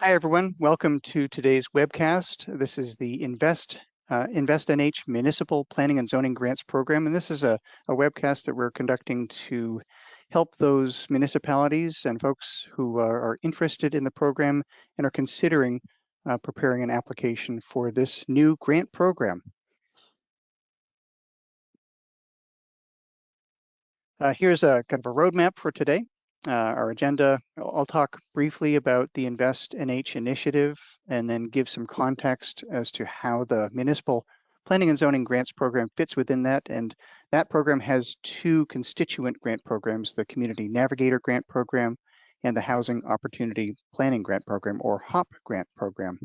Hi, everyone. Welcome to today's webcast. This is the Investnh Municipal Planning and Zoning Grants Program, and this is a webcast that we're conducting to help those municipalities and folks who are interested in the program and are considering preparing an application for this new grant program. Here's a kind of a roadmap for today. Our agenda, I'll talk briefly about the Investnh initiative and then give some context as to how the Municipal Planning and Zoning Grants Program fits within that. And that program has two constituent grant programs, the Community Navigator Grant Program and the Housing Opportunity Planning Grant Program, or HOP Grant Program.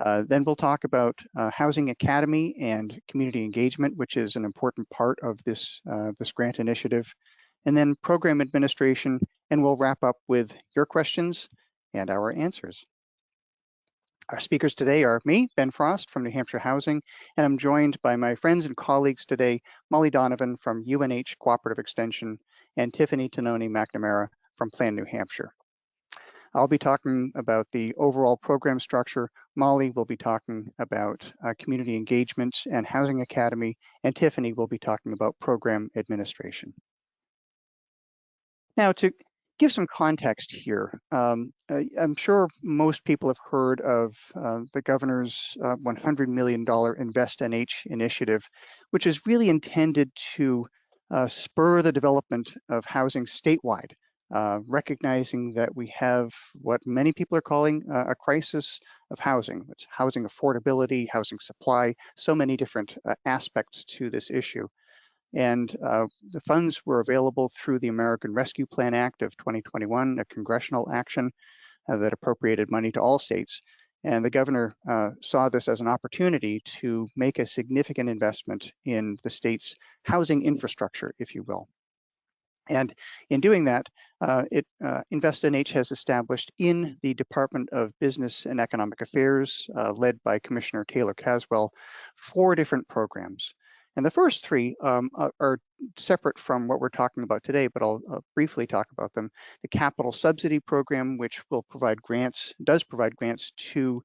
Then we'll talk about Housing Academy and community engagement, which is an important part of this grant initiative, and then program administration, and we'll wrap up with your questions and our answers. Our speakers today are me, Ben Frost from New Hampshire Housing, and I'm joined by my friends and colleagues today, Molly Donovan from UNH Cooperative Extension and Tiffany Tononi McNamara from Plan New Hampshire. I'll be talking about the overall program structure. Molly will be talking about community engagement and Housing Academy, and Tiffany will be talking about program administration. Now, to give some context here, I'm sure most people have heard of the governor's $100 million Investnh initiative, which is really intended to spur the development of housing statewide. Recognizing that we have what many people are calling a crisis of housing. It's housing affordability, housing supply, so many different aspects to this issue. And the funds were available through the American Rescue Plan Act of 2021, a congressional action that appropriated money to all states. And the governor saw this as an opportunity to make a significant investment in the state's housing infrastructure, if you will. And in doing that, Investnh has established in the Department of Business and Economic Affairs, led by Commissioner Taylor Caswell, 4 different programs. And the first 3 are separate from what we're talking about today, but I'll briefly talk about them. The Capital Subsidy Program, which will provide grants, does provide grants to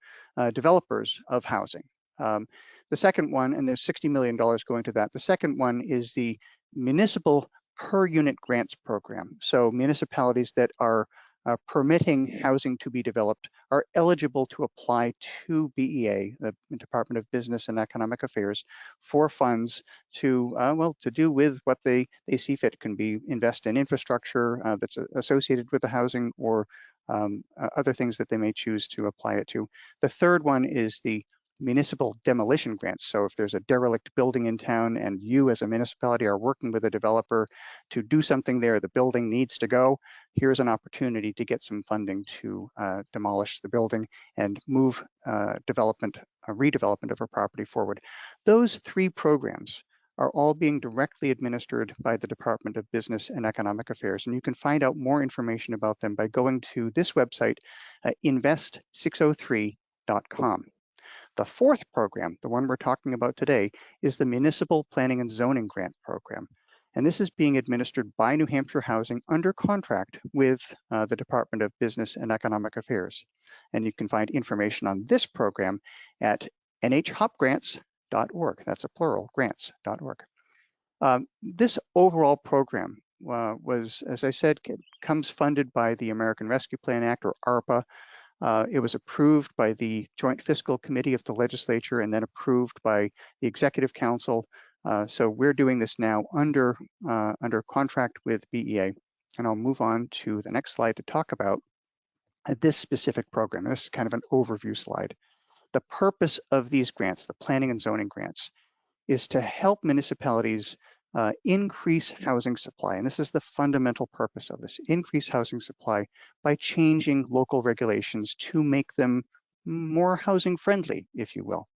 developers of housing. The second one, and there's $60 million going to that. The second one is the Municipal Per Unit Grants Program. So municipalities that are permitting housing to be developed are eligible to apply to BEA, the Department of Business and Economic Affairs, for funds to, to do with what they see fit. It can be invest in infrastructure that's associated with the housing, or other things that they may choose to apply it to. The third one is the municipal demolition grants. So if there's a derelict building in town and you as a municipality are working with a developer to do something there, the building needs to go, here's an opportunity to get some funding to demolish the building and move redevelopment of a property forward. Those 3 programs are all being directly administered by the Department of Business and Economic Affairs. And you can find out more information about them by going to this website, invest603.com. The 4th program, the one we're talking about today, is the Municipal Planning and Zoning Grant Program. And this is being administered by New Hampshire Housing under contract with the Department of Business and Economic Affairs. And you can find information on this program at nhopgrants.org. That's a plural, grants.org. This overall program was, as I said, comes funded by the American Rescue Plan Act, or ARPA. It was approved by the Joint Fiscal Committee of the Legislature and then approved by the Executive Council. So we're doing this now under contract with BEA. And I'll move on to the next slide to talk about this specific program. This is kind of an overview slide. The purpose of these grants, the planning and zoning grants, is to help municipalities increase housing supply. And this is the fundamental purpose of this: increase housing supply by changing local regulations to make them more housing friendly, if you will.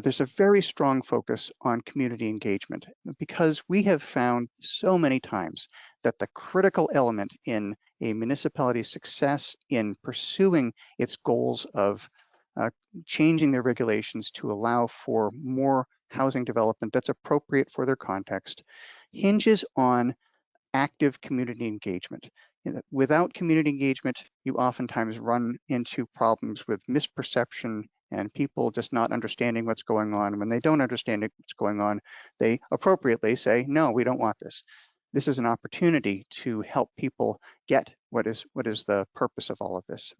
There's a very strong focus on community engagement, because we have found so many times that the critical element in a municipality's success in pursuing its goals of changing their regulations to allow for more housing development that's appropriate for their context hinges on active community engagement. Without community engagement, you oftentimes run into problems with misperception and people just not understanding what's going on. When they don't understand what's going on, they appropriately say, no, we don't want this. This is an opportunity to help people get what is the purpose of all of this.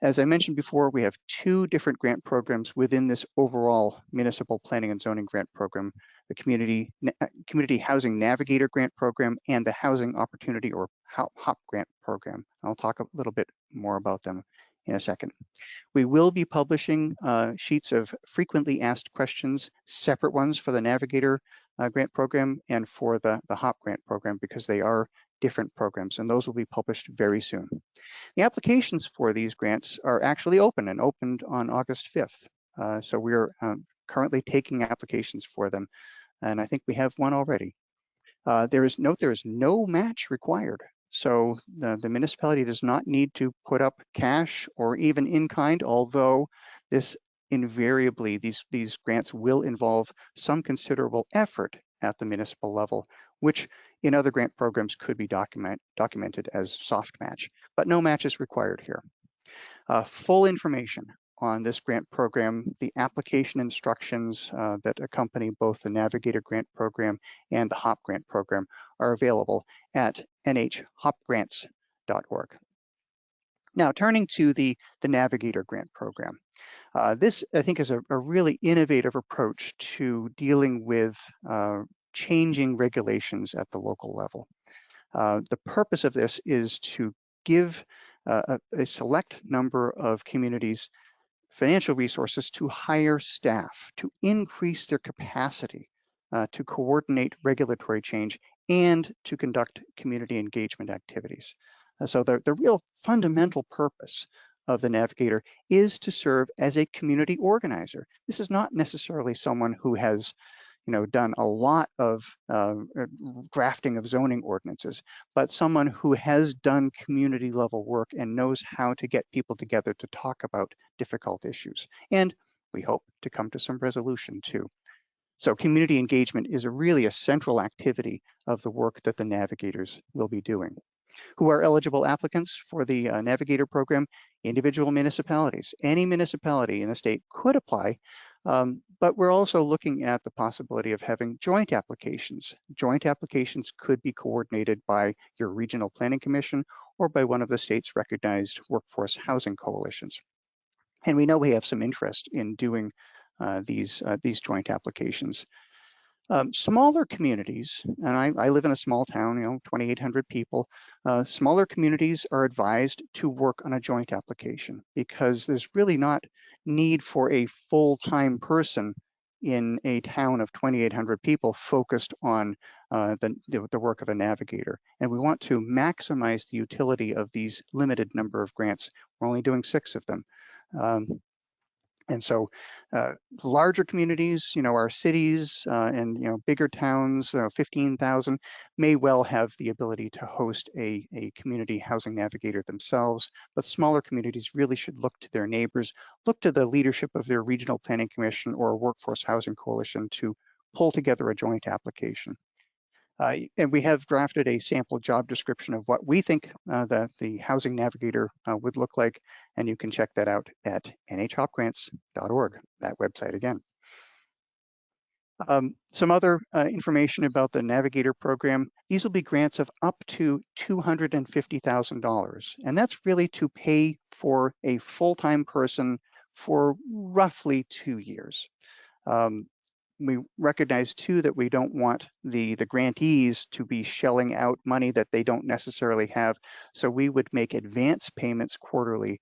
As I mentioned before, we have two different grant programs within this overall municipal planning and zoning grant program, the Community Housing Navigator Grant Program and the Housing Opportunity or HOP Grant Program. I'll talk a little bit more about them in a second. We will be publishing sheets of frequently asked questions, separate ones for the Navigator Grant Program and for the HOP Grant Program because they are different programs, and those will be published very soon. The applications for these grants are actually open and opened on August 5th. So we're currently taking applications for them, and I think we have one already. There is no match required. So the municipality does not need to put up cash or even in kind, although this invariably, these grants will involve some considerable effort at the municipal level, which in other grant programs could be documented as soft match, but no match is required here. Full information on this grant program, the application instructions that accompany both the Navigator Grant Program and the HOP Grant Program are available at nhopgrants.org. Now, turning to the Navigator Grant Program. This, I think, is a really innovative approach to dealing with changing regulations at the local level. The purpose of this is to give a select number of communities financial resources to hire staff, to increase their capacity to coordinate regulatory change and to conduct community engagement activities. So the real fundamental purpose of the Navigator is to serve as a community organizer. This is not necessarily someone who has done a lot of drafting of zoning ordinances, but someone who has done community level work and knows how to get people together to talk about difficult issues. And we hope to come to some resolution too. So community engagement is really a central activity of the work that the Navigators will be doing. Who are eligible applicants for the Navigator program? Individual municipalities. Any municipality in the state could apply, but we're also looking at the possibility of having joint applications. Joint applications could be coordinated by your regional planning commission or by one of the state's recognized workforce housing coalitions. And we know we have some interest in doing these joint applications. Smaller communities, and I live in a small town, 2,800 people, smaller communities are advised to work on a joint application because there's really not need for a full-time person in a town of 2,800 people focused on the work of a navigator. And we want to maximize the utility of these limited number of grants. We're only doing 6 of them. And so larger communities, our cities and bigger towns, 15,000, may well have the ability to host a community housing navigator themselves, but smaller communities really should look to their neighbors, look to the leadership of their regional planning commission or workforce housing coalition to pull together a joint application. And we have drafted a sample job description of what we think that the housing navigator would look like, and you can check that out at nhopgrants.org, that website again. Some other information about the Navigator program. These will be grants of up to $250,000, and that's really to pay for a full-time person for roughly 2 years. We recognize too that we don't want the grantees to be shelling out money that they don't necessarily have. So we would make advance payments quarterly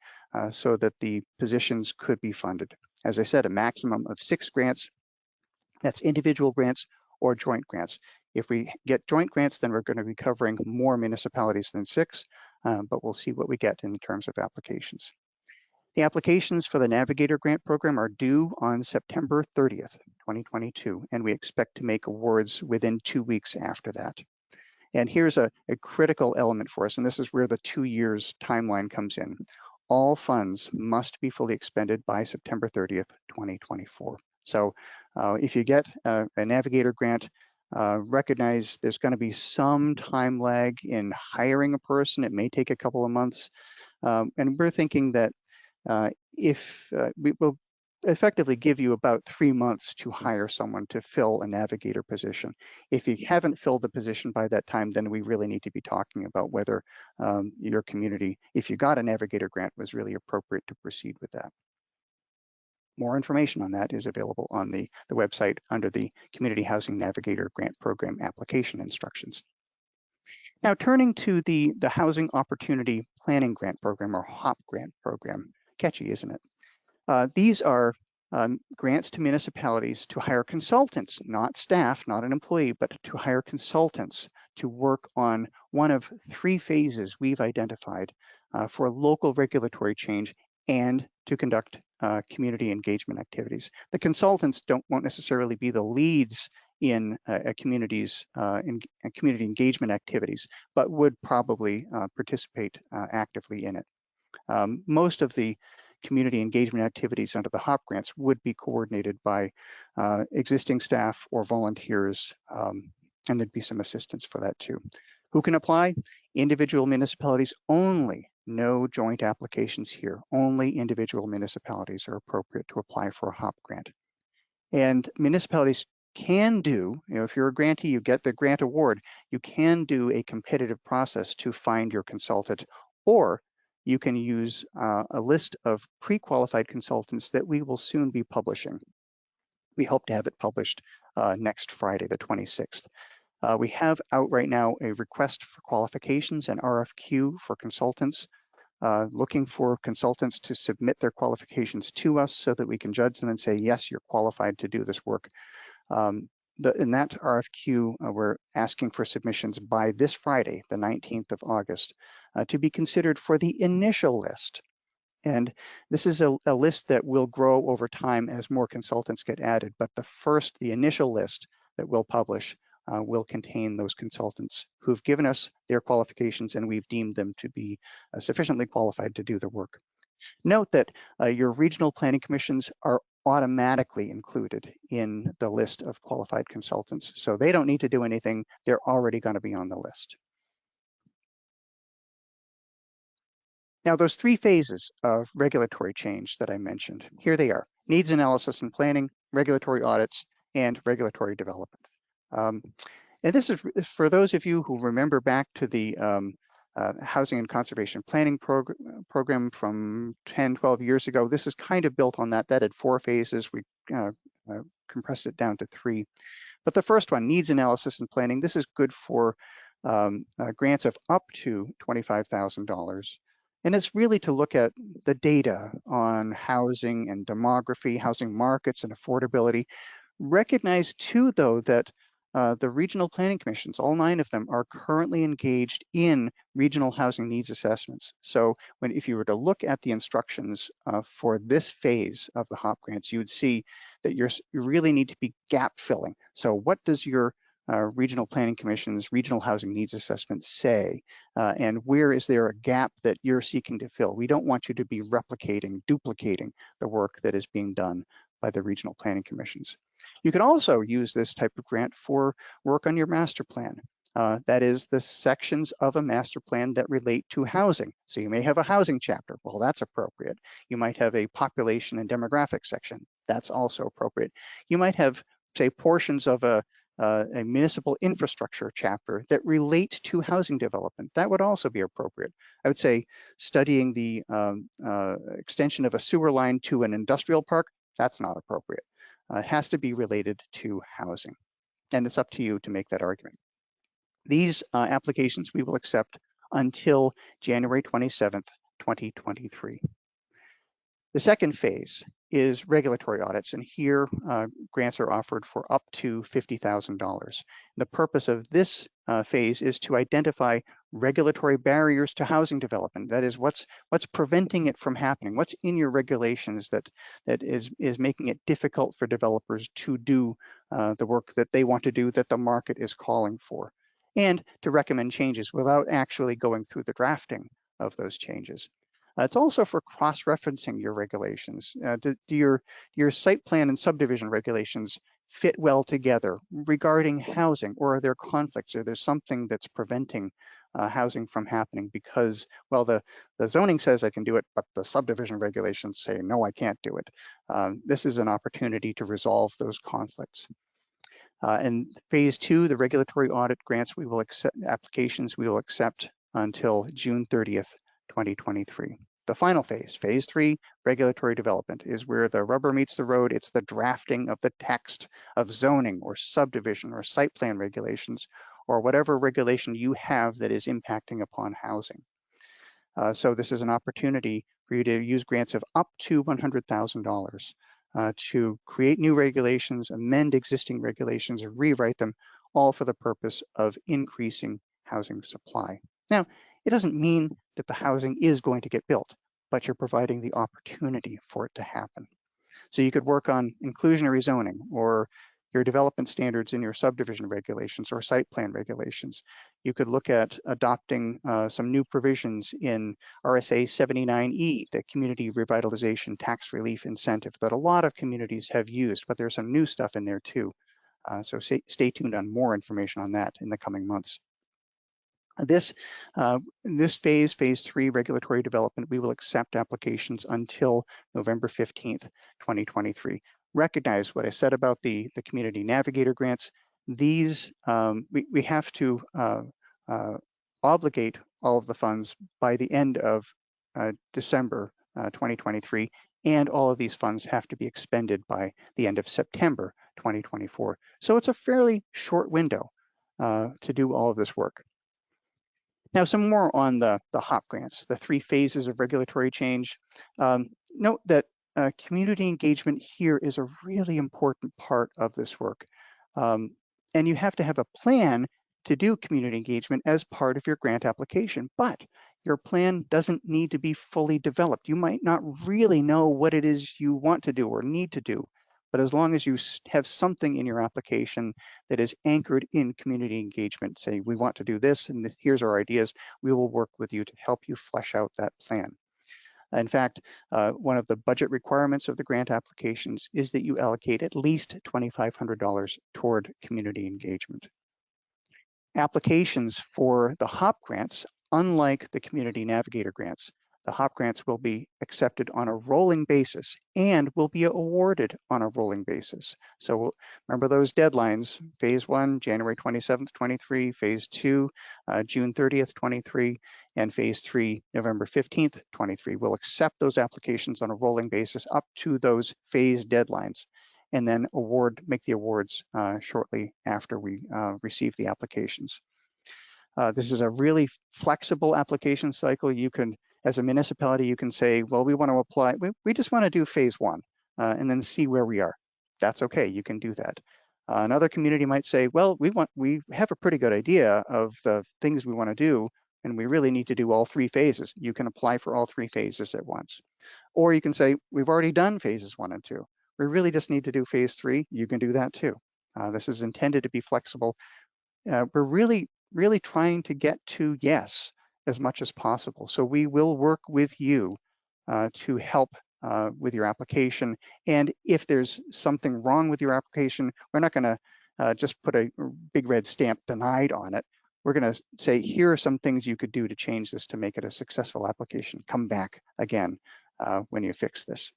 so that the positions could be funded. As I said, a maximum of 6 grants. That's individual grants or joint grants. If we get joint grants, then we're going to be covering more municipalities than 6, but we'll see what we get in terms of applications. The applications for the Navigator Grant Program are due on September 30th, 2022, and we expect to make awards within 2 weeks after that. And here's a critical element for us, and this is where the 2 years timeline comes in. All funds must be fully expended by September 30th, 2024. So if you get a Navigator grant, Recognize there's going to be some time lag in hiring a person. It may take a couple of months. And we're thinking that if we will effectively give you about 3 months to hire someone to fill a navigator position. If you haven't filled the position by that time, then we really need to be talking about whether your community, if you got a navigator grant, was really appropriate to proceed with that. More information on that is available on the website under the Community Housing Navigator Grant Program application instructions. Now, turning to the Housing Opportunity Planning Grant Program, or HOP grant program. Catchy, isn't it? These are grants to municipalities to hire consultants, not staff, not an employee, but to hire consultants to work on one of 3 phases we've identified for local regulatory change and to conduct community engagement activities. The consultants won't necessarily be the leads in a community's community engagement activities, but would probably participate actively in it. Most of the community engagement activities under the HOP grants would be coordinated by existing staff or volunteers, and there'd be some assistance for that too. Who can apply? Individual municipalities only. No joint applications here. Only individual municipalities are appropriate to apply for a HOP grant. And municipalities can do, if you're a grantee, you get the grant award, you can do a competitive process to find your consultant, or you can use a list of pre-qualified consultants that we will soon be publishing. We hope to have it published next Friday, the 26th. We have out right now a request for qualifications, an RFQ for consultants, looking for consultants to submit their qualifications to us so that we can judge them and say, yes, you're qualified to do this work. In that RFQ, we're asking for submissions by this Friday, the 19th of August, to be considered for the initial list. And this is a list that will grow over time as more consultants get added, but the initial list that we'll publish will contain those consultants who've given us their qualifications and we've deemed them to be sufficiently qualified to do the work. Note that your regional planning commissions are automatically included in the list of qualified consultants. So they don't need to do anything. They're already going to be on the list. Now, those 3 phases of regulatory change that I mentioned, here they are: needs analysis and planning, regulatory audits, and regulatory development. And this is for those of you who remember back to the Housing and Conservation Planning program from 10, 12 years ago. This is kind of built on that. That had 4 phases. We compressed it down to 3. But the first one, needs analysis and planning, this is good for grants of up to $25,000. And it's really to look at the data on housing and demography, housing markets and affordability. Recognize too, though, that the regional planning commissions, all 9 of them, are currently engaged in regional housing needs assessments. So if you were to look at the instructions for this phase of the HOP grants, you would see that you really need to be gap filling. So what does your regional planning commission's regional housing needs assessment say? And where is there a gap that you're seeking to fill? We don't want you to be duplicating the work that is being done by the regional planning commissions. You can also use this type of grant for work on your master plan. That is the sections of a master plan that relate to housing. So you may have a housing chapter. Well, that's appropriate. You might have a population and demographic section. That's also appropriate. You might have, say, portions of a municipal infrastructure chapter that relate to housing development. That would also be appropriate. I would say studying the extension of a sewer line to an industrial park, that's not appropriate. It has to be related to housing, and it's up to you to make that argument. These applications we will accept until January 27th, 2023. The second phase is regulatory audits, and here grants are offered for up to $50,000. The purpose of this phase is to identify regulatory barriers to housing development. That is, what's preventing it from happening? What's in your regulations that is making it difficult for developers to do the work that they want to do, that the market is calling for, and to recommend changes without actually going through the drafting of those changes. It's also for cross-referencing your regulations. Do your site plan and subdivision regulations fit well together regarding housing, or are there conflicts, or there's something that's preventing housing from happening because, well, the zoning says I can do it, but the subdivision regulations say, no, I can't do it. This is an opportunity to resolve those conflicts. And phase 2, the regulatory audit grants we will accept, applications we will accept until June 30th, 2023. The final phase, phase 3, regulatory development, is where the rubber meets the road. It's the drafting of the text of zoning or subdivision or site plan regulations, or whatever regulation you have that is impacting upon housing. So this is an opportunity for you to use grants of up to $100,000 to create new regulations, amend existing regulations, or rewrite them, all for the purpose of increasing housing supply. Now, it doesn't mean that the housing is going to get built, but you're providing the opportunity for it to happen. So you could work on inclusionary zoning, or your development standards in your subdivision regulations or site plan regulations. You could look at adopting some new provisions in RSA 79E, the Community Revitalization Tax Relief Incentive that a lot of communities have used, but there's some new stuff in there too. So stay tuned on more information on that in the coming months. This phase 3, regulatory development, we will accept applications until November 15th, 2023. Recognize what I said about the community navigator grants. These, we have to obligate all of the funds by the end of December 2023, and all of these funds have to be expended by the end of September 2024. So it's a fairly short window to do all of this work. Now, some more on the HOP grants, the 3 phases of regulatory change. Note that community engagement here is a really important part of this work. And you have to have a plan to do community engagement as part of your grant application, but your plan doesn't need to be fully developed. You might not really know what it is you want to do or need to do, but as long as you have something in your application that is anchored in community engagement, say, we want to do this, and here's our ideas, we will work with you to help you flesh out that plan. In fact, one of the budget requirements of the grant applications is that you allocate at least $2,500 toward community engagement. Applications for the HOP grants, unlike the Community Navigator grants, the HOP grants will be accepted on a rolling basis and will be awarded on a rolling basis. So remember those deadlines: phase 1, January 27th, 23, phase 2, June 30th, 23, and phase 3, November 15th, 23. We'll accept those applications on a rolling basis up to those phase deadlines, and then make the awards shortly after we receive the applications. This is a really flexible application cycle. You can, as a municipality, you can say, well, we want to apply, we just want to do phase 1 and then see where we are. That's okay, you can do that. Another community might say, well, we have a pretty good idea of the things we want to do, and we really need to do all 3 phases. You can apply for all 3 phases at once. Or you can say, we've already done phases 1 and 2. We really just need to do phase 3. You can do that too. This is intended to be flexible. We're really trying to get to yes as much as possible. So we will work with you to help with your application. And if there's something wrong with your application, we're not going to just put a big red stamp denied on it. We're going to say, here are some things you could do to change this to make it a successful application. Come back again when you fix this.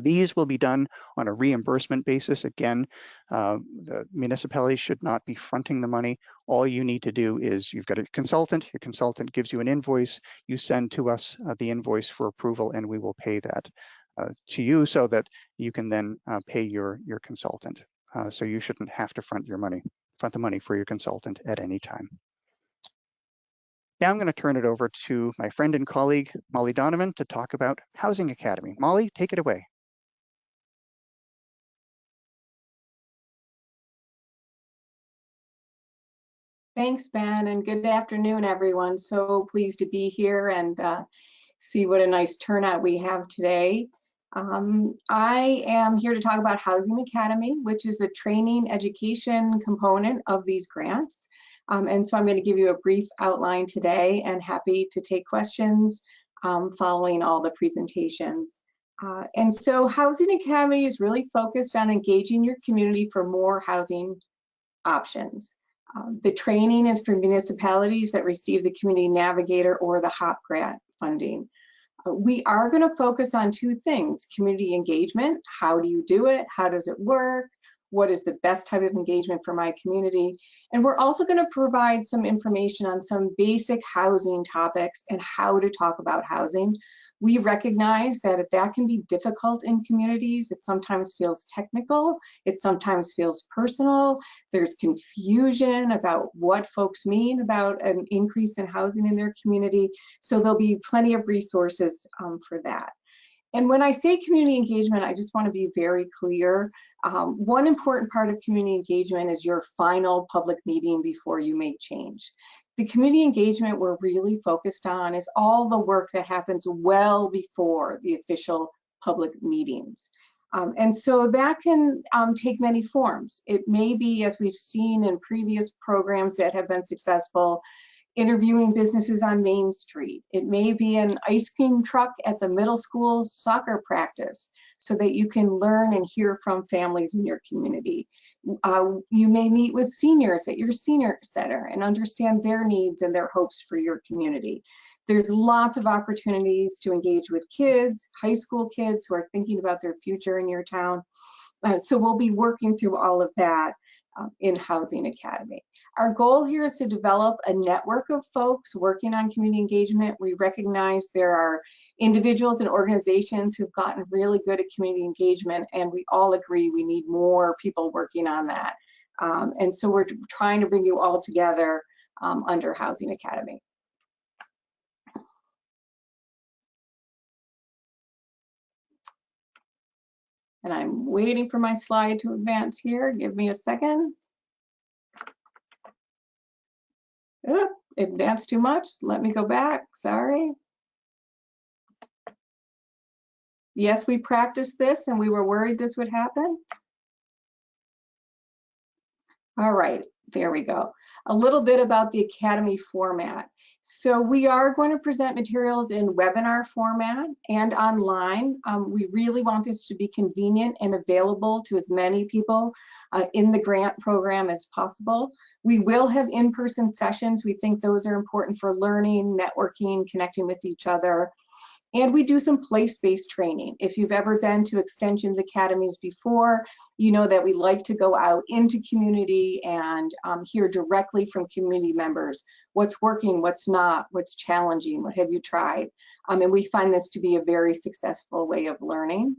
These will be done on a reimbursement basis. Again, the municipality should not be fronting the money. All you need to do is, you've got a consultant, your consultant gives you an invoice, you send to us the invoice for approval, and we will pay that to you so that you can then pay your consultant. So you shouldn't have to front the money for your consultant at any time. Now I'm going to turn it over to my friend and colleague, Molly Donovan, to talk about Housing Academy. Molly, take it away. Thanks, Ben, and good afternoon, everyone. So pleased to be here and see what a nice turnout we have today. I am here to talk about Housing Academy, which is a training education component of these grants. And so I'm going to give you a brief outline today, and happy to take questions following all the presentations. And so Housing Academy is really focused on engaging your community for more housing options. The training is for municipalities that receive the Community Navigator or the HOP grant funding. We are going to focus on two things: community engagement. How do you do it? How does it work? What is the best type of engagement for my community? And we're also going to provide some information on some basic housing topics and how to talk about housing. We recognize that that can be difficult in communities. It sometimes feels technical. It sometimes feels personal. There's confusion about what folks mean about an increase in housing in their community. So there'll be plenty of resources for that. And when I say community engagement, I just want to be very clear. One important part of community engagement is your final public meeting before you make change. The community engagement we're really focused on is all the work that happens well before the official public meetings. And so that can take many forms. It may be, as we've seen in previous programs that have been successful, interviewing businesses on Main Street. It may be an ice cream truck at the middle school's soccer practice so that you can learn and hear from families in your community. You may meet with seniors at your senior center and understand their needs and their hopes for your community. There's lots of opportunities to engage with kids, high school kids who are thinking about their future in your town. So we'll be working through all of that in Housing Academy. Our goal here is to develop a network of folks working on community engagement. We recognize there are individuals and organizations who've gotten really good at community engagement, and we all agree we need more people working on that. And so we're trying to bring you all together under Housing Academy. And I'm waiting for my slide to advance here. Give me a second. It advanced too much. Let me go back. Sorry. Yes, we practiced this and we were worried this would happen. All right, there we go. A little bit about the Academy format. So we are going to present materials in webinar format and online. We really want this to be convenient and available to as many people in the grant program as possible. We will have in-person sessions. We think those are important for learning, networking, connecting with each other. And we do some place-based training. If you've ever been to Extensions Academies before, you know that we like to go out into community and hear directly from community members. What's working, what's not, what's challenging, what have you tried? And we find this to be a very successful way of learning.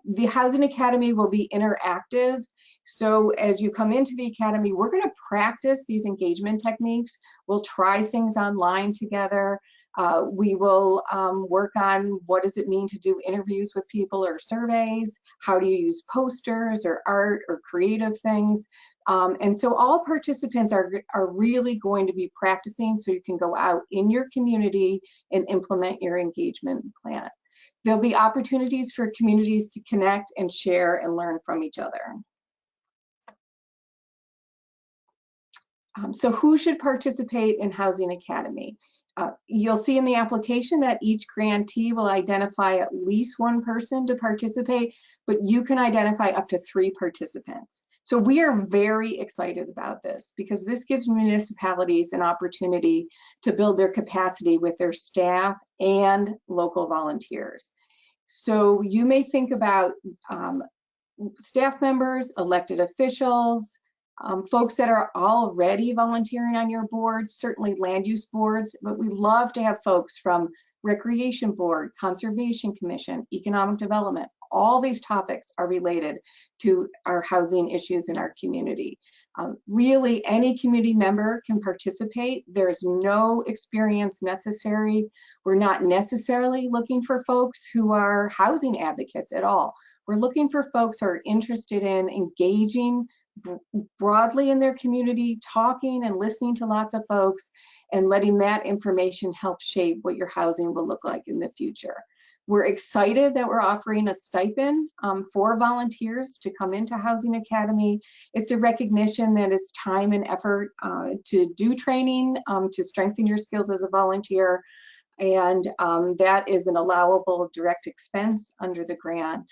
The Housing Academy will be interactive. So as you come into the Academy, we're gonna practice these engagement techniques. We'll try things online together. We will work on what does it mean to do interviews with people or surveys, how do you use posters or art or creative things. And so all participants are really going to be practicing so you can go out in your community and implement your engagement plan. There'll be opportunities for communities to connect and share and learn from each other. So who should participate in Housing Academy? You'll see in the application that each grantee will identify at least one person to participate, but you can identify up to 3 participants. So we are very excited about this because this gives municipalities an opportunity to build their capacity with their staff and local volunteers. So you may think about staff members, elected officials, folks that are already volunteering on your board, certainly land use boards, but we love to have folks from Recreation Board, Conservation Commission, Economic Development. All these topics are related to our housing issues in our community. Really, any community member can participate. There's no experience necessary. We're not necessarily looking for folks who are housing advocates at all. We're looking for folks who are interested in engaging broadly in their community, talking and listening to lots of folks and letting that information help shape what your housing will look like in the future. We're excited that we're offering a stipend for volunteers to come into Housing Academy. It's a recognition that it's time and effort to do training, to strengthen your skills as a volunteer. And that is an allowable direct expense under the grant.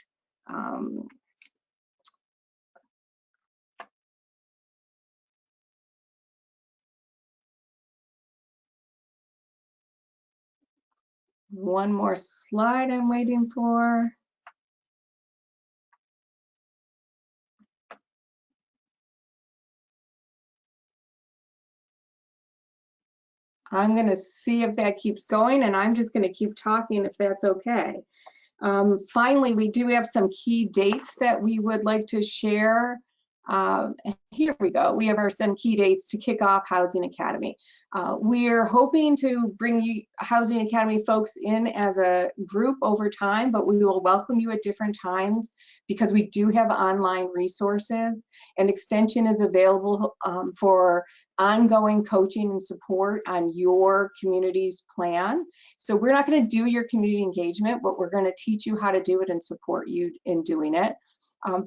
One more slide I'm waiting for. I'm going to see if that keeps going, and I'm just going to keep talking if that's okay. Finally, we do have some key dates that we would like to share. Here we go. We have some key dates to kick off Housing Academy. We're hoping to bring you Housing Academy folks in as a group over time, but we will welcome you at different times because we do have online resources, and Extension is available for ongoing coaching and support on your community's plan. So we're not going to do your community engagement, but we're going to teach you how to do it and support you in doing it.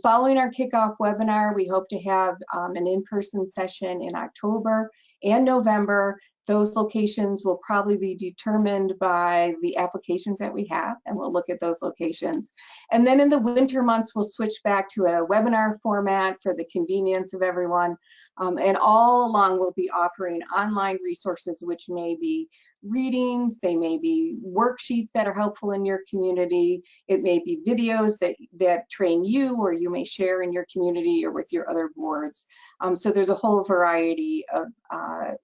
Following our kickoff webinar, we hope to have an in-person session in October and November. Those locations will probably be determined by the applications that we have, and we'll look at those locations. And then in the winter months, we'll switch back to a webinar format for the convenience of everyone. And all along, we'll be offering online resources, which may be readings, they may be worksheets that are helpful in your community, it may be videos that train you or you may share in your community or with your other boards. So there's a whole variety of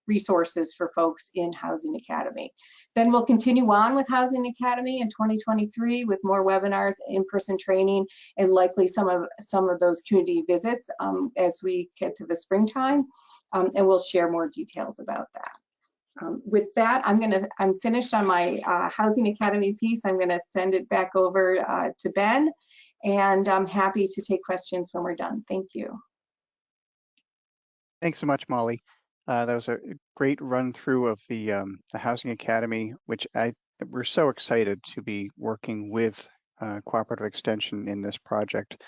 resources for folks in Housing Academy. Then we'll continue on with Housing Academy in 2023 with more webinars, in-person training, and likely some of those community visits as we get to the springtime, and we'll share more details about that. With that, I'm finished on my Housing Academy piece. I'm gonna send it back over to Ben, and I'm happy to take questions when we're done. Thank you. Thanks so much, Molly. That was a great run through of the Housing Academy, which we're so excited to be working with Cooperative Extension in this project.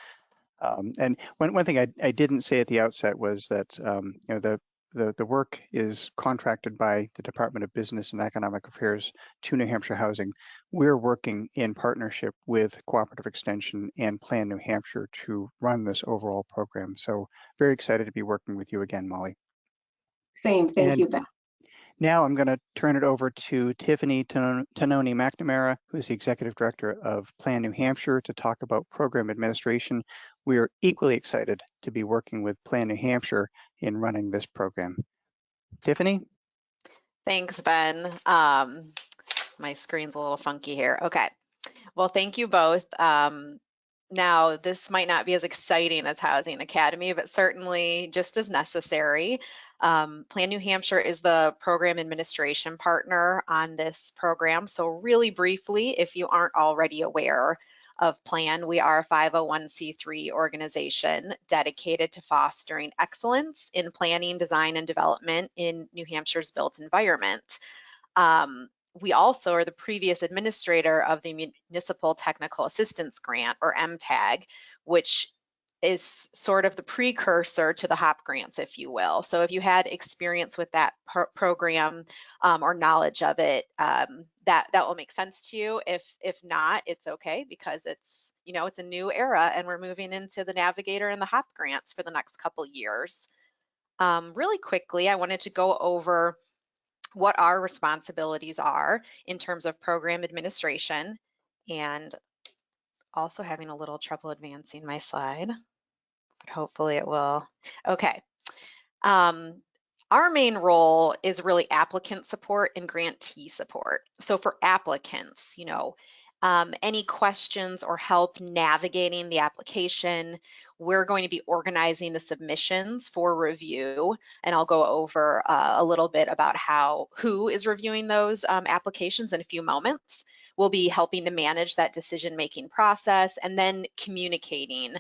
And one thing I didn't say at the outset was that you know, the work is contracted by the Department of Business and Economic Affairs to New Hampshire Housing. We're working in partnership with Cooperative Extension and Plan New Hampshire to run this overall program. So very excited to be working with you again, Molly. Same, thank you, Ben. Now I'm going to turn it over to Tiffany Tononi McNamara, who is the Executive Director of Plan New Hampshire, to talk about program administration. We are equally excited to be working with Plan New Hampshire in running this program. Tiffany? Thanks, Ben. My screen's a little funky here. Okay. Well, thank you both. Now, this might not be as exciting as Housing Academy, but certainly just as necessary. Plan New Hampshire is the program administration partner on this program. So really briefly, if you aren't already aware of Plan, we are a 501c3 organization dedicated to fostering excellence in planning, design, and development in New Hampshire's built environment. We also are the previous administrator of the Municipal Technical Assistance Grant, or MTAG, which is sort of the precursor to the HOP grants, if you will. So if you had experience with that program or knowledge of it, that will make sense to you. If not, it's okay, because it's, you know, it's a new era and we're moving into the Navigator and the HOP grants for the next couple years. Really quickly, I wanted to go over what our responsibilities are in terms of program administration, and also having a little trouble advancing my slide, but hopefully it will. Okay. Our main role is really applicant support and grantee support. So for applicants, you know, any questions or help navigating the application, we're going to be organizing the submissions for review, and I'll go over a little bit about who is reviewing those applications in a few moments. We'll be helping to manage that decision-making process and then communicating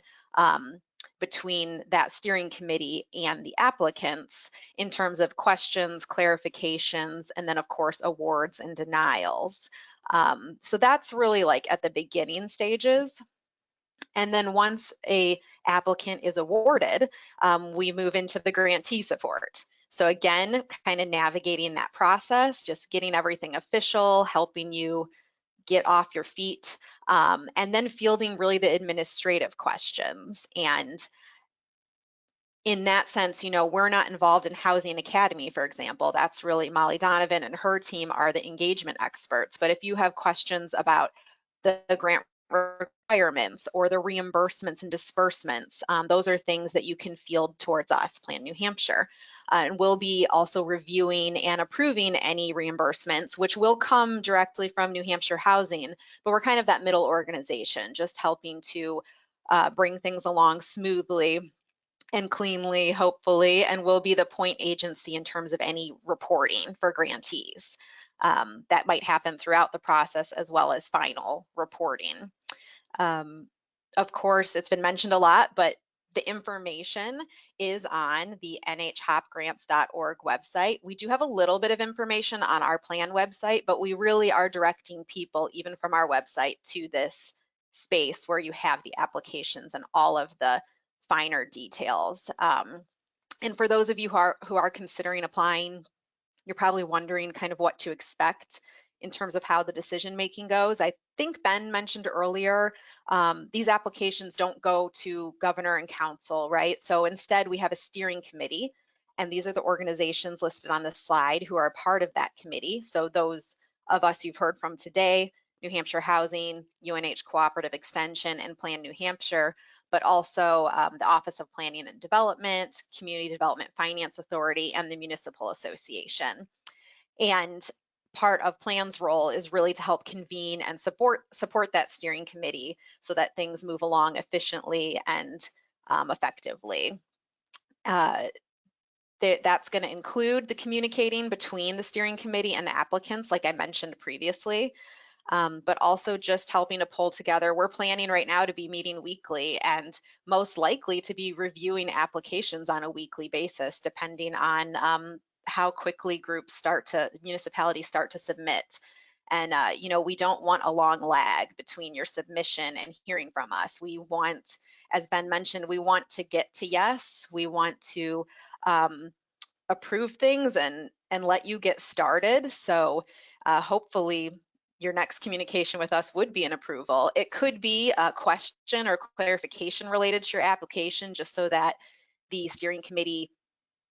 between that steering committee and the applicants in terms of questions, clarifications, and then of course awards and denials. So that's really like at the beginning stages. And then once a applicant is awarded, we move into the grantee support. So again, kind of navigating that process, just getting everything official, helping you get off your feet, and then fielding really the administrative questions. And in that sense, you know, we're not involved in Housing Academy, for example. That's really Molly Donovan and her team are the engagement experts. But if you have questions about the grant requirements or the reimbursements and disbursements, those are things that you can field towards us, Plan New Hampshire. And we'll be also reviewing and approving any reimbursements, which will come directly from New Hampshire Housing, but we're kind of that middle organization, just helping to bring things along smoothly and cleanly, hopefully, and we'll be the point agency in terms of any reporting for grantees. That might happen throughout the process as well as final reporting. Of course, it's been mentioned a lot, but the information is on the nhopgrants.org website. We do have a little bit of information on our plan website, but we really are directing people, even from our website, to this space where you have the applications and all of the finer details. And for those of you who are considering applying, you're probably wondering kind of what to expect in terms of how the decision making goes. I think Ben mentioned earlier, these applications don't go to governor and council, right? So instead we have a steering committee, and these are the organizations listed on this slide who are a part of that committee. So those of us you've heard from today, New Hampshire Housing, UNH Cooperative Extension, and Plan New Hampshire, but also the Office of Planning and Development, Community Development Finance Authority, and the Municipal Association. And part of Plan's role is really to help convene and support that steering committee so that things move along efficiently and effectively. That's going to include the communicating between the steering committee and the applicants, like I mentioned previously. But also just helping to pull together. We're planning right now to be meeting weekly and most likely to be reviewing applications on a weekly basis, depending on how quickly municipalities start to submit. And, you know, we don't want a long lag between your submission and hearing from us. We want, as Ben mentioned, we want to get to yes. We want to approve things and let you get started. So hopefully, your next communication with us would be an approval. It could be a question or clarification related to your application, just so that the steering committee,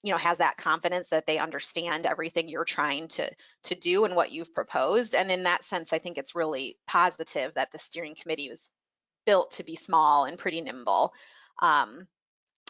you know, has that confidence that they understand everything you're trying to do and what you've proposed. And in that sense, I think it's really positive that the steering committee was built to be small and pretty nimble.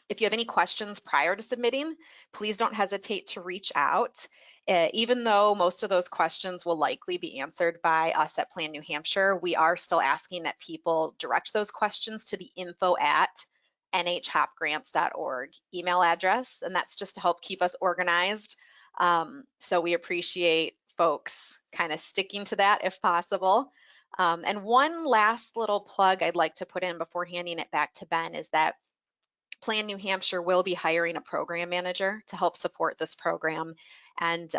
If you have any questions prior to submitting, please don't hesitate to reach out. Even though most of those questions will likely be answered by us at Plan New Hampshire, we are still asking that people direct those questions to the info@nhopgrants.org email address, and that's just to help keep us organized. So we appreciate folks kind of sticking to that if possible. And one last little plug I'd like to put in before handing it back to Ben is that Plan New Hampshire will be hiring a program manager to help support this program. And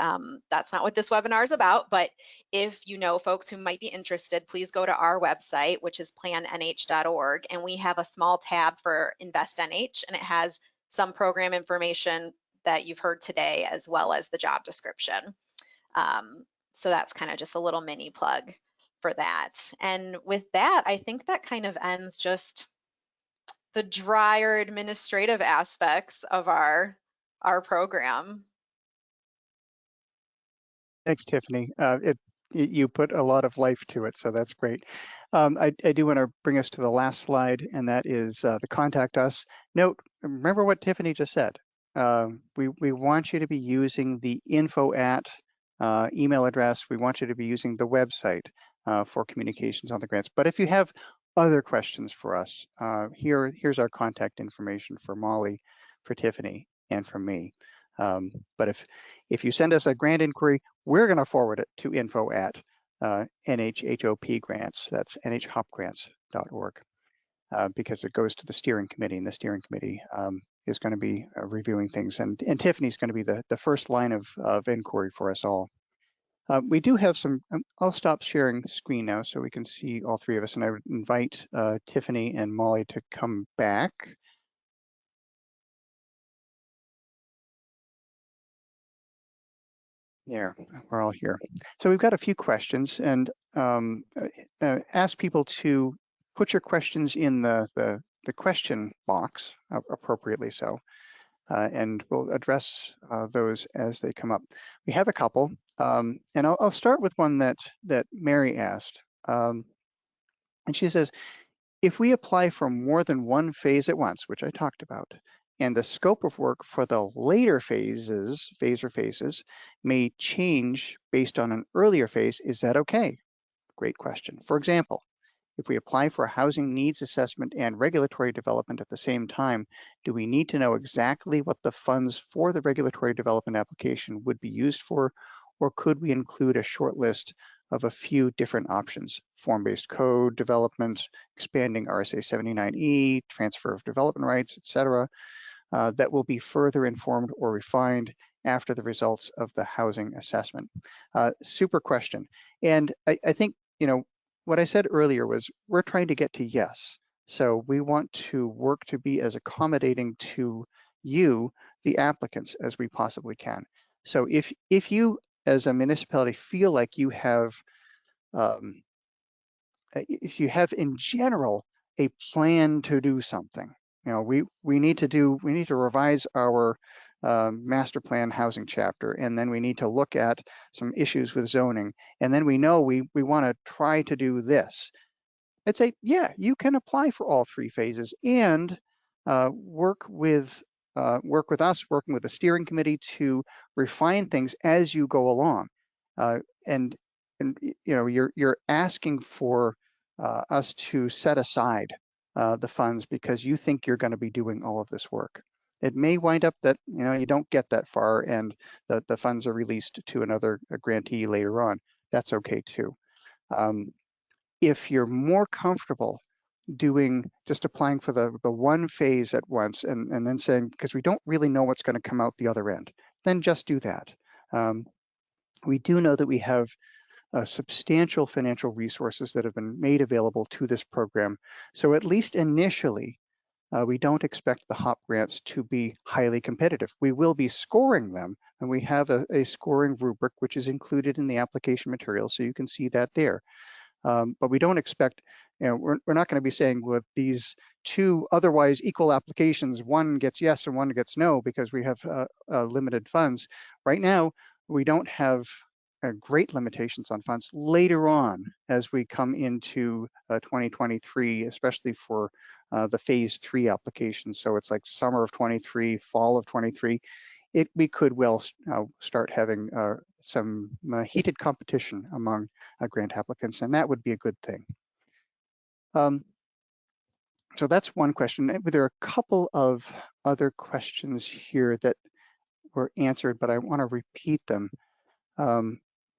that's not what this webinar is about, but if you know folks who might be interested, please go to our website, which is plannh.org, and we have a small tab for Investnh, and it has some program information that you've heard today, as well as the job description. So that's kind of just a little mini plug for that. And with that, I think that kind of ends just the drier administrative aspects of our program. Thanks, Tiffany. You put a lot of life to it, so that's great. I do want to bring us to the last slide, and that is the contact us. Note, remember what Tiffany just said. We want you to be using the info@ email address. We want you to be using the website for communications on the grants. But if you have other questions for us, here's our contact information for Molly, for Tiffany, and for me. But if you send us a grant inquiry, we're going to forward it to info@NHHOP grants. That's nhopgrants.org, because it goes to the steering committee, and the steering committee is going to be reviewing things. And Tiffany's going to be the first line of inquiry for us all. We do have some, I'll stop sharing the screen now so we can see all three of us, and I would invite Tiffany and Molly to come back. Yeah, we're all here. So we've got a few questions, and ask people to put your questions in the question box appropriately so, and we'll address those as they come up. We have a couple, and I'll start with one that Mary asked, and she says, if we apply for more than one phase at once, which I talked about, and the scope of work for the later phases may change based on an earlier phase, is that okay? Great question. For example, if we apply for a housing needs assessment and regulatory development at the same time, do we need to know exactly what the funds for the regulatory development application would be used for, or could we include a short list of a few different options: form-based code development, expanding RSA 79E, transfer of development rights, etc., that will be further informed or refined after the results of the housing assessment? Super question. And I think, what I said earlier was we're trying to get to yes. So we want to work to be as accommodating to you, the applicants, as we possibly can. So if you, as a municipality, feel like you have, if you have in general a plan to do something, we need to revise our master plan housing chapter, and then we need to look at some issues with zoning, and then we know we want to try to do this. I'd say, yeah, you can apply for all three phases and work with us, working with the steering committee to refine things as you go along. And you're asking for us to set aside the funds because you think you're going to be doing all of this work. It may wind up that you don't get that far and the funds are released to another grantee later on. That's okay too. If you're more comfortable just applying for the one phase at once and then saying, because we don't really know what's going to come out the other end, then just do that. We do know that we have substantial financial resources that have been made available to this program. So at least initially, we don't expect the HOP grants to be highly competitive. We will be scoring them, and we have a scoring rubric which is included in the application material, so you can see that there. But we don't expect, we're not going to be saying with these two otherwise equal applications, one gets yes and one gets no because we have limited funds. Right now, we don't have great limitations on funds. Later on, as we come into 2023, especially for the phase 3 applications, so it's like summer of 23, fall of 23, we could well start having some heated competition among grant applicants, and that would be a good thing. So that's one question. There are a couple of other questions here that were answered, but I want to repeat them.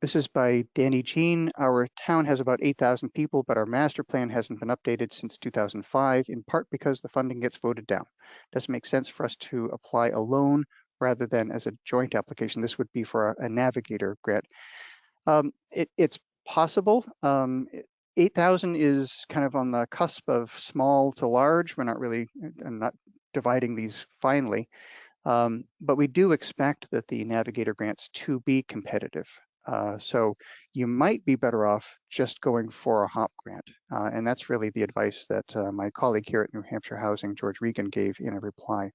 This is by Danny Jean. Our town has about 8,000 people, but our master plan hasn't been updated since 2005, in part because the funding gets voted down. Does it make sense for us to apply alone rather than as a joint application? This would be for a navigator grant. It's possible. 8,000 is kind of on the cusp of small to large. We're not really, I'm not dividing these finely, but we do expect that the navigator grants to be competitive. So you might be better off just going for a HOP grant. And that's really the advice that my colleague here at New Hampshire Housing, George Regan, gave in a reply.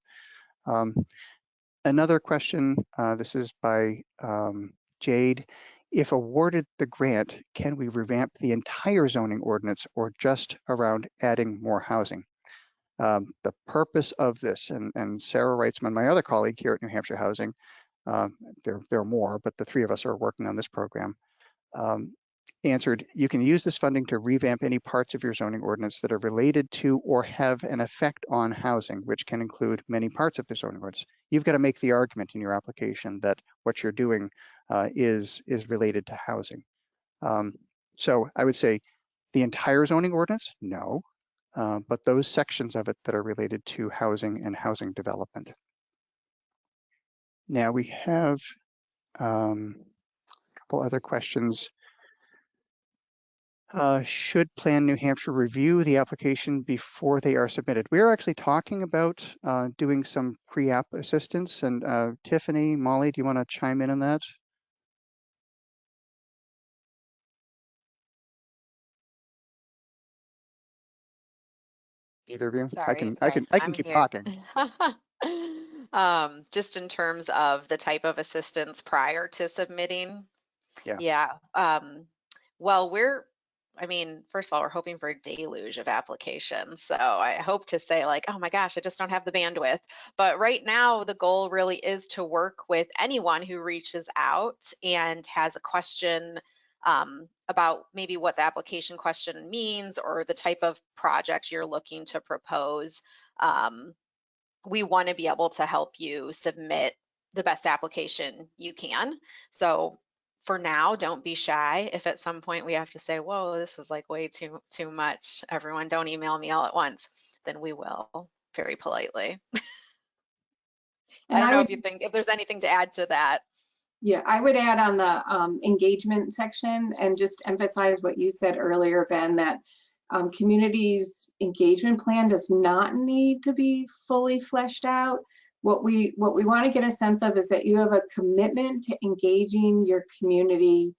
Another question, this is by Jade. If awarded the grant, can we revamp the entire zoning ordinance or just around adding more housing? The purpose of this, and Sarah Reitzman, my other colleague here at New Hampshire Housing, there are more, but the three of us are working on this program, answered, you can use this funding to revamp any parts of your zoning ordinance that are related to or have an effect on housing, which can include many parts of the zoning ordinance. You've got to make the argument in your application that what you're doing is related to housing. So I would say the entire zoning ordinance, no, but those sections of it that are related to housing and housing development. Now we have a couple other questions. Should Plan New Hampshire review the application before they are submitted? We are actually talking about doing some pre-app assistance, and Tiffany, Molly, do you want to chime in on that? Either of you? Sorry. I Okay, can I'm keep here. talking. Just in terms of the type of assistance prior to submitting. Yeah. Yeah. Well, I mean, first of all, we're hoping for a deluge of applications. So I hope to say like, oh my gosh, I just don't have the bandwidth. But right now, the goal really is to work with anyone who reaches out and has a question about maybe what the application question means or the type of project you're looking to propose. We want to be able to help you submit the best application you can. So for now, don't be shy. If at some point we have to say, whoa, this is like way too much, everyone don't email me all at once, then we will very politely. I don't know if there's anything to add to that. Yeah, I would add on the engagement section and just emphasize what you said earlier, Ben, that community's engagement plan does not need to be fully fleshed out. What we want to get a sense of is that you have a commitment to engaging your community,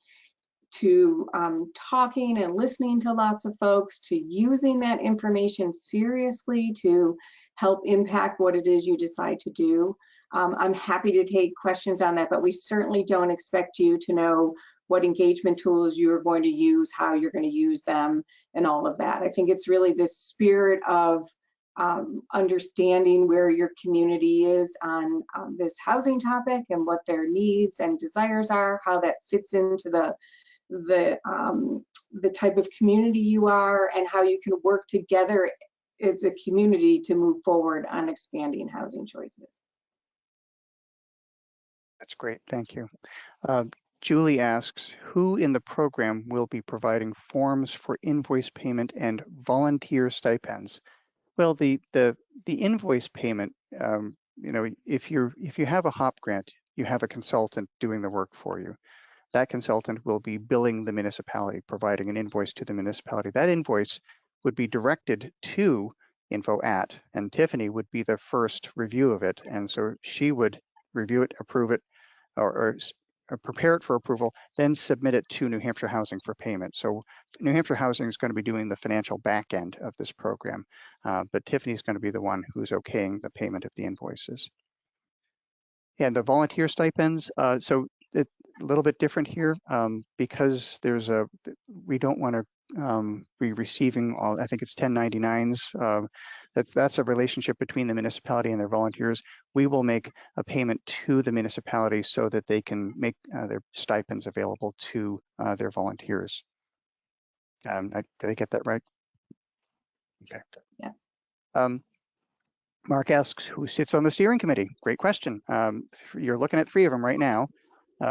to talking and listening to lots of folks, to using that information seriously to help impact what it is you decide to do. I'm happy to take questions on that, but we certainly don't expect you to know what engagement tools you're going to use, how you're going to use them, and all of that. I think it's really this spirit of understanding where your community is on this housing topic and what their needs and desires are, how that fits into the type of community you are, and how you can work together as a community to move forward on expanding housing choices. That's great. Thank you. Julie asks, who in the program will be providing forms for invoice payment and volunteer stipends? Well, the invoice payment, you know, if you have a HOP grant, you have a consultant doing the work for you. That consultant will be billing the municipality, providing an invoice to the municipality. That invoice would be directed to info@, and Tiffany would be the first review of it. And so she would review it, approve it, or prepare it for approval, then submit it to New Hampshire Housing for payment. So New Hampshire Housing is going to be doing the financial back end of this program, but Tiffany is going to be the one who's okaying the payment of the invoices. And the volunteer stipends, so it's a little bit different here because we don't want to be receiving all, I think it's 1099s. That's a relationship between the municipality and their volunteers. We will make a payment to the municipality so that they can make their stipends available to their volunteers. Did I get that right? Okay. Yes. Mark asks, who sits on the steering committee? Great question. You're looking at 3 of them right now.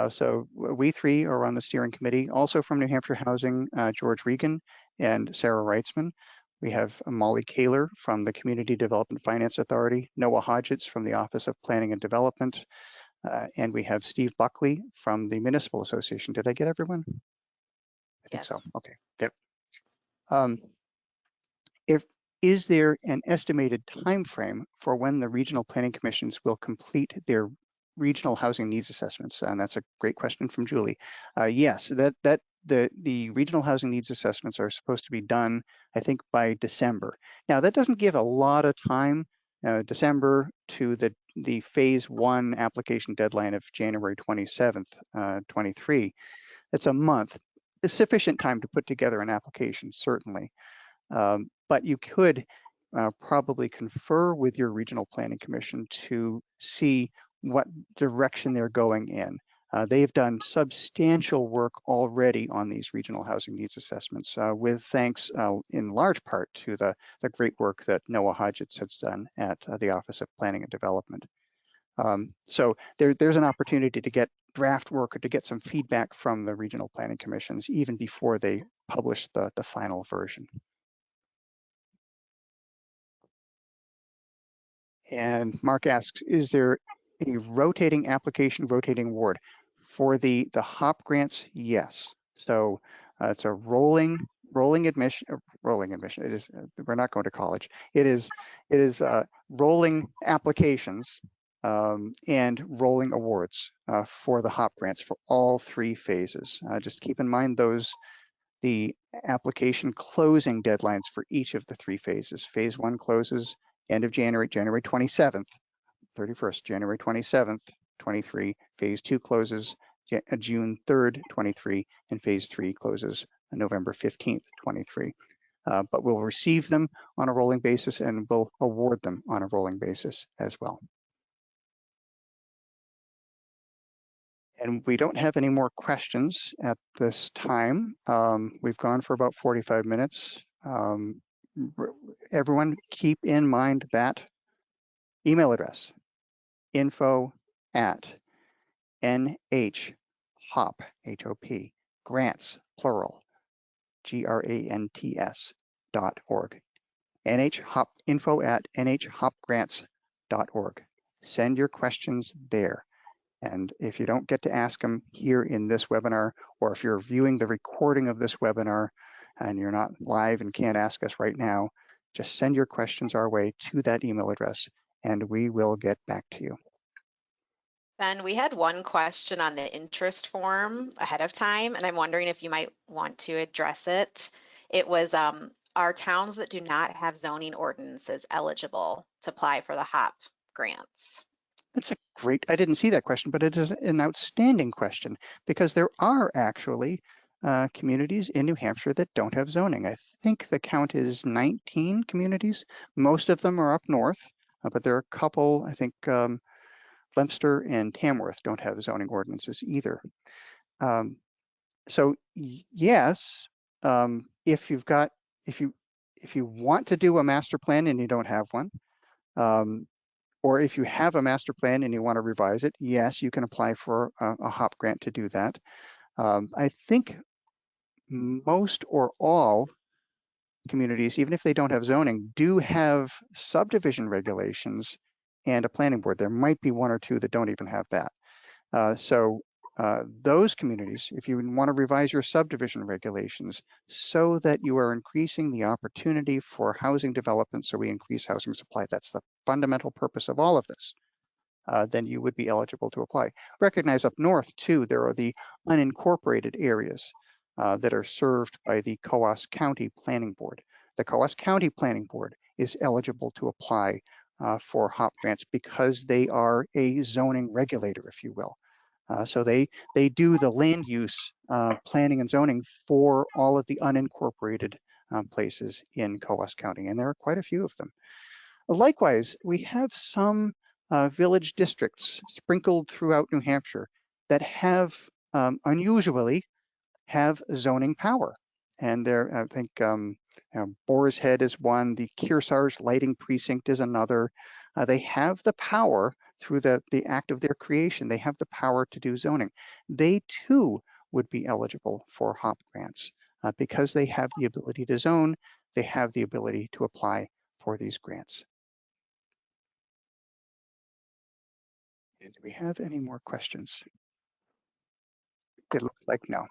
So we 3 are on the steering committee. Also from New Hampshire Housing, George Regan and Sarah Reitzman. We have Molly Kaler from the Community Development Finance Authority, Noah Hodgetts from the Office of Planning and Development, and we have Steve Buckley from the Municipal Association. Did I get everyone? I think so. Okay. Yep. Is there an estimated time frame for when the regional planning commissions will complete their regional housing needs assessments? And that's a great question from Julie. Yes, the regional housing needs assessments are supposed to be done, I think, by December. Now, that doesn't give a lot of time, December to the phase 1 application deadline of January 27th, 23. It's a month. It's sufficient time to put together an application, certainly. But you could probably confer with your regional planning commission to see what direction they're going in. They've done substantial work already on these regional housing needs assessments, with thanks in large part to the great work that Noah Hodgetts has done at the Office of Planning and Development. So there's an opportunity to get draft work or to get some feedback from the regional planning commissions even before they publish the final version. And Mark asks, is there a rotating application, rotating award? For the HOP grants, yes. So it's a rolling admission. It is, we're not going to college. It is rolling applications and rolling awards for the HOP grants for all 3 phases. Just keep in mind those the application closing deadlines for each of the 3 phases. Phase 1 closes end of January, January 27th, 31st, January 27th, 23. Phase 2 closes June 3rd, 23, and phase 3 closes November 15th, 23. But we'll receive them on a rolling basis and we'll award them on a rolling basis as well. And we don't have any more questions at this time. We've gone for about 45 minutes. Everyone keep in mind that email address, info@NHHOP, H-O-P, grants, plural, grants.org. info@nhopgrants.org. Send your questions there. And if you don't get to ask them here in this webinar, or if you're viewing the recording of this webinar and you're not live and can't ask us right now, just send your questions our way to that email address and we will get back to you. Ben, we had one question on the interest form ahead of time, and I'm wondering if you might want to address it. It was, are towns that do not have zoning ordinances eligible to apply for the HOP grants? That's a great, I didn't see that question, but it is an outstanding question because there are actually communities in New Hampshire that don't have zoning. I think the count is 19 communities. Most of them are up north, but there are a couple, I think Leominster and Tamworth don't have zoning ordinances either. So yes, if you want to do a master plan and you don't have one, or if you have a master plan and you want to revise it, yes, you can apply for a HOP grant to do that. I think most or all communities, even if they don't have zoning, do have subdivision regulations and a planning board. There might be 1 or 2 that don't even have that. So those communities, if you want to revise your subdivision regulations so that you are increasing the opportunity for housing development, so we increase housing supply, that's the fundamental purpose of all of this, then you would be eligible to apply. Recognize up north too, there are the unincorporated areas that are served by the Coos County Planning Board. The Coos County Planning Board is eligible to apply for HOP grants because they are a zoning regulator, if you will. So they do the land use planning and zoning for all of the unincorporated places in Coos County, and there are quite a few of them. Likewise, we have some village districts sprinkled throughout New Hampshire that have unusually have zoning power. And there, I think Boar's Head is one, the Kearsarge Lighting Precinct is another. They have the power through the act of their creation, they have the power to do zoning. They too would be eligible for HOP grants because they have the ability to zone, they have the ability to apply for these grants. And do we have any more questions? It looks like no.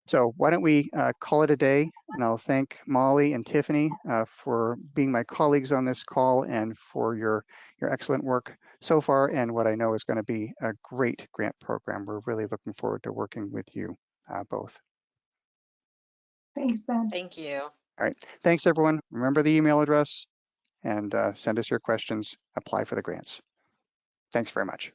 So why don't we call it a day, and I'll thank Molly and Tiffany for being my colleagues on this call and for your excellent work so far and what I know is going to be a great grant program. We're really looking forward to working with you both. Thanks, Ben. Thank you. All right, thanks everyone. Remember the email address and send us your questions, apply for the grants. Thanks very much.